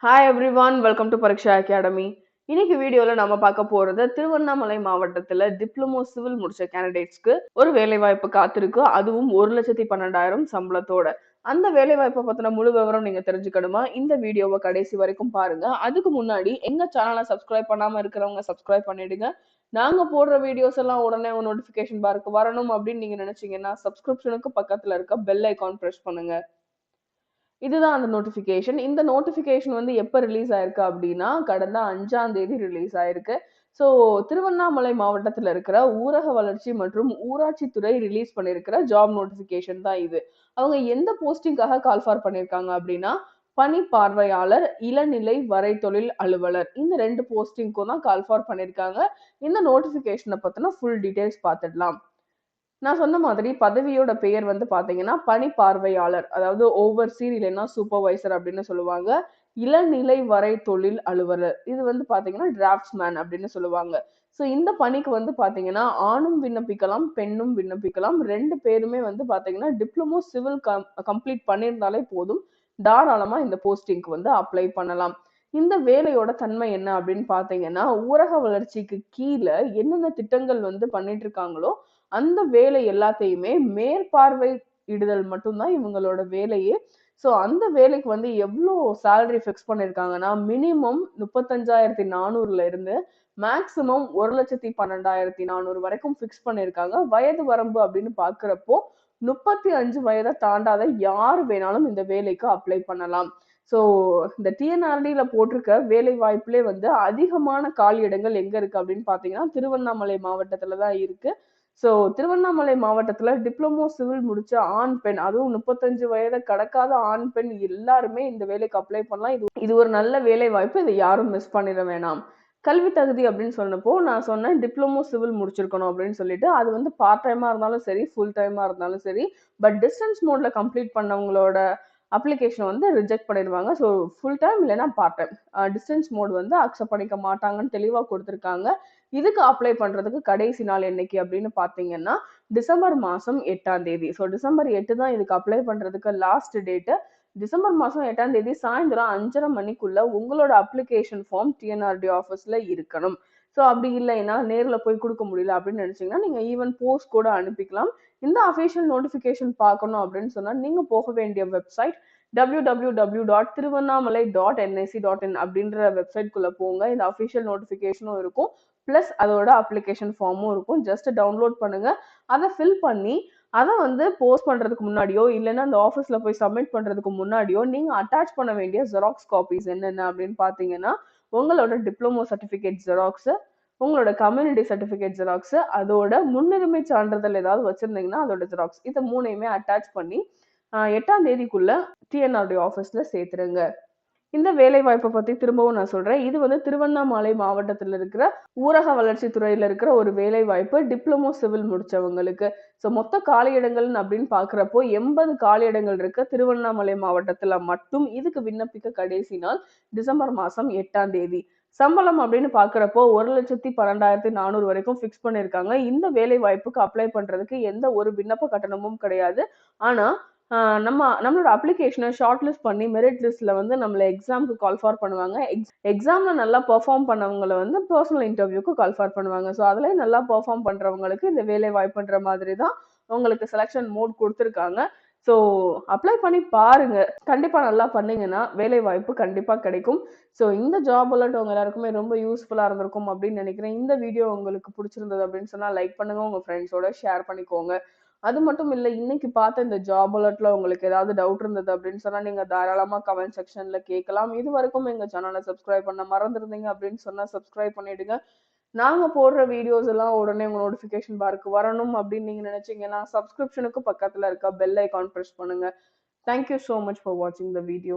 Hi everyone, welcome to Pariksha Academy. இன்னைக்கு வீடியோல நம்ம பார்க்க போறது திருவண்ணாமலை மாவட்டத்துல டிப்ளமோ சிவில் முடிச்ச கேண்டிடேட்ஸ்க்கு ஒரு வேலை வாய்ப்பு காத்திருக்கு. அதுவும் 1,12,000 சம்பளத்தோட. அந்த வேலை வாய்ப்பை பத்தின முழு விவரம் நீங்க தெரிஞ்சுக்கணுமா? இந்த வீடியோவை கடைசி வரைக்கும் பாருங்க. அதுக்கு முன்னாடி எங்க சேனலை சப்ஸ்கிரைப் பண்ணாம இருக்கிறவங்க சப்ஸ்கிரைப் பண்ணிடுங்க. நாங்க போடுற வீடியோஸ் எல்லாம் உடனே உங்க நோட்டிபிகேஷன் பாருக்கு வரணும் அப்படின்னு நீங்க நினைச்சீங்கன்னா சப்ஸ்கிரிப்ஷனுக்கு பக்கத்துல இருக்க பெல் ஐகான் பிரஸ் பண்ணுங்க. இதுதான் அந்த நோட்டிஃபிகேஷன். இந்த நோட்டிஃபிகேஷன் வந்து எப்ப ரிலீஸ் ஆயிருக்கு அப்டின்னா, கடந்த 5ஆம் தேதி ரிலீஸ் ஆயிருக்கு. ஸோ திருவண்ணாமலை மாவட்டத்துல இருக்கிற ஊரக வளர்ச்சி மற்றும் ஊராட்சி துறை ரிலீஸ் பண்ணியிருக்கிற ஜாப் நோட்டிஃபிகேஷன் தான் இது. அவங்க எந்த போஸ்டிங்காக கால் ஃபார் பண்ணியிருக்காங்க அப்டின்னா, பணி பார்வையாளர், இளநிலை வரைதொழில் அலுவலர். இந்த 2 போஸ்டிங்க்கும் தான் கால் ஃபார் பண்ணியிருக்காங்க. இந்த நோட்டிஃபிகேஷன பத்தின ஃபுல் டீடைல்ஸ் பார்த்துடலாம். நான் சொன்ன மாதிரி பதவியோட பெயர் வந்து பாத்தீங்கன்னா பணி பார்வையாளர், அதாவது ஓவர்சீர் இல்லைன்னா சூப்பர்வைசர் அப்படின்னு சொல்லுவாங்க. இளநிலை வரை தொழில் அலுவலர், இது வந்து பாத்தீங்கன்னா டிராஃப்ட்ஸ்மேன் அப்படின்னு சொல்லுவாங்க. ஸோ இந்த பணிக்கு வந்து பாத்தீங்கன்னா ஆணும் விண்ணப்பிக்கலாம், பெண்ணும் விண்ணப்பிக்கலாம். 2 பேருமே வந்து பாத்தீங்கன்னா டிப்ளமோ சிவில் கம்ப்ளீட் பண்ணியிருந்தாலே போதும், தாராளமா இந்த போஸ்டிங்க்கு வந்து அப்ளை பண்ணலாம். இந்த வேலையோட தன்மை என்ன அப்படின்னு பாத்தீங்கன்னா, ஊரக வளர்ச்சிக்கு கீழ என்னென்ன திட்டங்கள் வந்து பண்ணிட்டு இருக்காங்களோ அந்த வேலை எல்லாத்தையுமே மேற்பார்வையிடுதல் மட்டும்தான் இவங்களோட வேலையே. ஸோ அந்த வேலைக்கு வந்து எவ்வளோ சேலரி ஃபிக்ஸ் பண்ணியிருக்காங்கன்னா, மினிமம் 35,400ல இருந்து மேக்ஸிமம் 1,12,400 வரைக்கும் ஃபிக்ஸ் பண்ணியிருக்காங்க. வயது வரம்பு அப்படின்னு பார்க்கிறப்போ 35 வயதை தாண்டாத யார் வேணாலும் இந்த வேலைக்கு அப்ளை பண்ணலாம். ஸோ இந்த டிஎன்ஆர்டில போட்டிருக்க வேலை வாய்ப்புலே வந்து அதிகமான காலி இடங்கள் எங்க இருக்கு அப்படின்னு பார்த்தீங்கன்னா, திருவண்ணாமலை மாவட்டத்துல தான் இருக்கு. ஸோ திருவண்ணாமலை மாவட்டத்துல டிப்ளமோ சிவில் முடிச்ச ஆண், பெண், அதுவும் 35 வயதை கடக்காத ஆண், பெண் எல்லாருமே இந்த வேலைக்கு அப்ளை பண்ணலாம். இது ஒரு நல்ல வேலை வாய்ப்பு. இதை யாரும் மிஸ் பண்ணிட வேணாம். கல்வி தகுதி அப்படின்னு சொன்னப்போ நான் சொன்னேன் டிப்ளமோ சிவில் முடிச்சிருக்கணும் அப்படின்னு சொல்லிட்டு, அது வந்து பார்ட் டைமா இருந்தாலும் சரி, ஃபுல் டைமா இருந்தாலும் சரி. பட் டிஸ்டன்ஸ் மோட்ல கம்ப்ளீட் பண்ணவங்களோட அப்ளிகேஷன் வந்து ரிஜெக்ட் பண்ணிடுவாங்க. ஸோ ஃபுல் டைம் இல்லைன்னா பார்ட் டைம், டிஸ்டன்ஸ் மோட் வந்து அக்செப்ட் பண்ணிக்க மாட்டாங்கன்னு தெளிவா கொடுத்துருக்காங்க. இதுக்கு அப்ளை பண்றதுக்கு கடைசி நாள் என்னைக்கு அப்படின்னு பாத்தீங்கன்னா, டிசம்பர் மாசம் 8ஆம் தேதி. ஸோ டிசம்பர் 8 தான் இதுக்கு அப்ளை பண்றதுக்கு லாஸ்ட் டேட். டிசம்பர் மாசம் 8ஆம் தேதி சாயந்தரம் 5:30 மணிக்குள்ள உங்களோட அப்ளிகேஷன் ஃபார்ம் டிஎன்ஆர்டி ஆஃபீஸ்ல இருக்கணும். ஸோ அப்படி இல்லைன்னா நேர்ல போய் கொடுக்க முடியல அப்படின்னு நினைச்சீங்கன்னா நீங்க ஈவன் போஸ்ட் கூட அனுப்பிக்கலாம். இந்த அஃபிஷியல் நோட்டிபிகேஷன் பார்க்கணும் அப்படின்னு சொன்னா நீங்க போக வேண்டிய வெப்சைட் www.திருவண்ணாமலை.nic.in அப்படின்ற வெப்சைட் குள்ள போங்க. இந்த அஃபிஷியல் நோட்டிபிகேஷனும் இருக்கும். பிளஸ் அதோட அப்ளிகேஷன் ஃபார்மும் இருக்கும். ஜஸ்ட் டவுன்லோட் பண்ணுங்க. அதை ஃபில் பண்ணி அதை வந்து போஸ்ட் பண்றதுக்கு முன்னாடியோ இல்லைன்னா அந்த ஆஃபீஸ்ல போய் சப்மிட் பண்றதுக்கு முன்னாடியோ நீங்க அட்டாச் பண்ண வேண்டிய ஜெராக்ஸ் காப்பீஸ் என்னென்ன அப்படின்னு பாத்தீங்கன்னா, உங்களோட டிப்ளமோ சர்டிபிகேட் ஜெராக்ஸ், உங்களோட கம்யூனிட்டி சர்டிபிகேட் ஜெராக்ஸ், அதோட முன்னுரிமை சான்றிதழ் ஏதாவது வச்சிருந்தீங்கன்னா அதோட ஜெராக்ஸ், இதை 3யுமே அட்டாச் பண்ணி 8ஆம் தேதிக்குள்ள டிஎன்ஆர்டி ஆஃபீஸ்ல சேர்த்துருங்க. இந்த வேலை வாய்ப்பை பத்தி திரும்பவும் நான் சொல்றேன். இது வந்து திருவண்ணாமலை மாவட்டத்துல இருக்கிற ஊரக வளர்ச்சி துறையில இருக்கிற ஒரு வேலை வாய்ப்பு, டிப்ளமோ சிவில் முடிச்சவங்களுக்கு. ஸோ மொத்த காலியிடங்கள் அப்படின்னு பாக்குறப்போ 80 காலியிடங்கள் இருக்கு திருவண்ணாமலை மாவட்டத்துல மட்டும். இதுக்கு விண்ணப்பிக்க கடைசி நாள் டிசம்பர் மாசம் 8ஆம் தேதி. சம்பளம் அப்படின்னு பாக்குறப்போ 1,12,400 வரைக்கும் ஃபிக்ஸ் பண்ணிருக்காங்க. இந்த வேலை வாய்ப்புக்கு அப்ளை பண்றதுக்கு எந்த ஒரு விண்ணப்ப கட்டணமும் கிடையாது. ஆனா நம்மளோட அப்ளிகேஷனை ஷார்ட் லிஸ்ட் பண்ணி மெரிட் லிஸ்ட்ல வந்து நம்மள எக்ஸாம்க்கு கால் ஃபார் பண்ணுவாங்க. எக்ஸாம்ல நல்லா பெர்ஃபார்ம் பண்ணவங்கள வந்து பர்சனல் இன்டர்வியூக்கு கால் ஃபார் பண்ணுவாங்க. ஸோ அதுல நல்லா பெர்ஃபார்ம் பண்றவங்களுக்கு இந்த வேலை வாய்ப்புன்ற மாதிரி தான் உங்களுக்கு செலக்ஷன் மோட் கொடுத்துருக்காங்க. ஸோ அப்ளை பண்ணி பாருங்க. கண்டிப்பா நல்லா பண்ணீங்கன்னா வேலை வாய்ப்பு கண்டிப்பா கிடைக்கும். ஸோ இந்த ஜாப் அலர்ட் உங்க எல்லாருக்குமே ரொம்ப யூஸ்ஃபுல்லா இருந்திருக்கும் அப்படின்னு நினைக்கிறேன். இந்த வீடியோ உங்களுக்கு பிடிச்சிருந்தது அப்படின்னு சொன்னா லைக் பண்ணுங்க, உங்க ஃப்ரெண்ட்ஸோட ஷேர் பண்ணிக்கோங்க. அது மட்டும் இல்ல, இன்னைக்கு பார்த்த இந்த ஜாப் அலர்ட்ல உங்களுக்கு ஏதாவது டவுட் இருந்தது அப்படின்னு சொன்னா நீங்க தாராளமா கமெண்ட் செக்ஷன்ல கேட்கலாம். இது வரைக்கும் எங்க சேனலை சப்ஸ்கிரைப் பண்ண மறந்துருந்தீங்க அப்படின்னு சொன்னா சப்ஸ்கிரைப் பண்ணிடுங்க. நாங்க போடுற வீடியோஸ் எல்லாம் உடனே உங்க நோட்டிபிகேஷன் பாருக்கு வரணும் அப்படின்னு நீங்க நினைச்சீங்கன்னா சப்ஸ்கிரிப்ஷனுக்கு பக்கத்துல இருக்க பெல் ஐகான் பிரஸ் பண்ணுங்க. Thank you so much for watching the video.